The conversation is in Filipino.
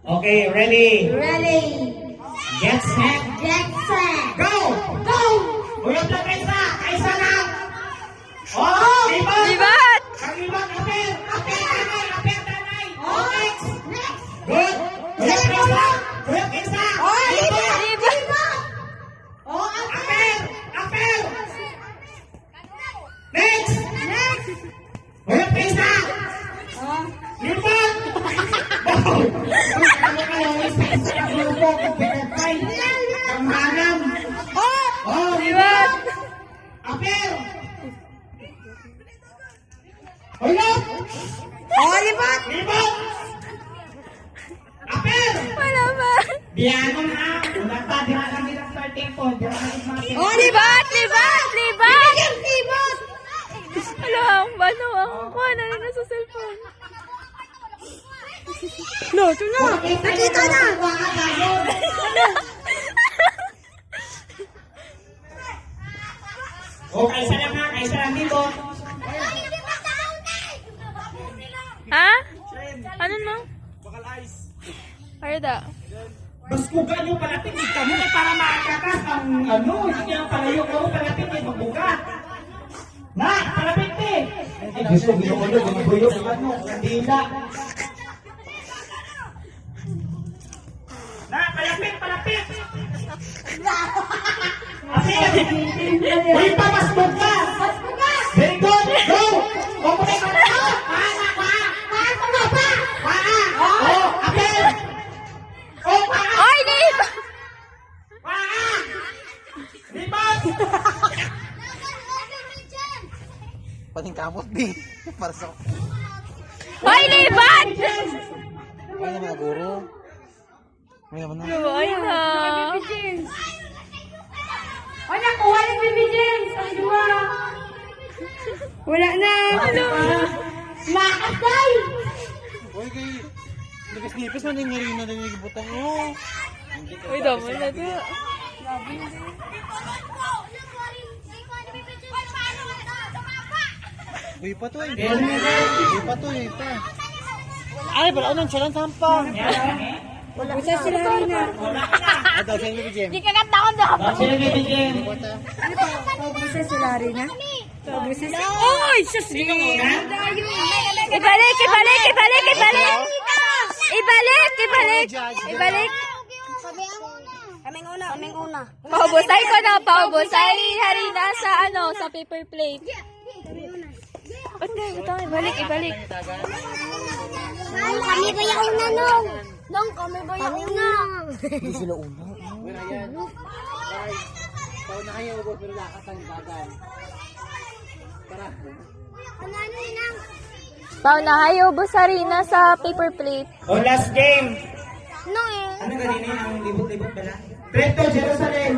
Okay, ready? Ready. Get set. Get set. Go! Go! Uyap na kaisa! Kaisa lang! Oh! Libat! Libat! Ang libat! Apir! Apir tanay! Apir tanay! Oh, Next! next. Good! Uyap kaisa! Uyap kaisa! Oh, libat. Libat! Libat. Oh, Apir! Apir! Next! next. Uyap kaisa! Oh, Libat! Oh! Ano kayo? Isa-isa ang grupo kung pinagpay. Kamhanam! oh, Oh! Libat! Apir! Uyap! oh, libat. Libat! Apir! Wala ba? Biyano na! Una pa, di lang nilang starting point. Di lang natin Oh, Libat! Libat! Libat! libat. Wala ang bano ang kuha na rin sa cellphone. No, ito na! Nakita na. O, kaisa lang ha, kaisa lang dito. Ha? Ano no? Arda. Baskugan yung palapit, hindi ka muna para maakakas ang ano, hindi ang palayo ka mo palapit, eh, magbugat. Na, palapit eh. Ay, gusto mo yung ulo, gumagulog, ano, kandila. Na, palapit, palapit. Apir! Uy pa, mas buga! Very good, go! Kumpuni ka na! Paa! Oh, apir! Oh, paa! Oy, Libat! Paa! Libat! Pating kamot, B. Para sa... Hoy, Libat! Ay naman, guro. Ay naman na. Ay na. Oh, nakuha ni Baby James. Ang dua. Wala na. Makatay. Uy, kay... Nipis-nipis na din nga rin yung butang mo. Uy, damo na to. Uy, pa to eh. Uy, pa to eh. Pa. Ay, wala nang siya lang sampa. Busa sila rin na. Ay, daw siya yung Jem. Di ka kanta ko daw. Sino bibigyan? Busa sila rin na. Busa sila. Oy, sus! Ibalik! Ibalik! Ibalik! Ibalik! Ibalik! Ibalik! Ibalik! Kaming una. Paubosay ko na, paubosay. Harina sa ano, sa paper plate. Ito, ibalik, ibalik. Kami ba yung una nung? Nung kami ba yung una? Hindi sila una. Uy, Ryan. Ay, tao na kayo, pero lakas ang dagan. Tara. Pao na hayo, busarina sa paper plate. O, last game. No eh. Ano kanina yung libot-libot ba na? Trento, Jerusalem.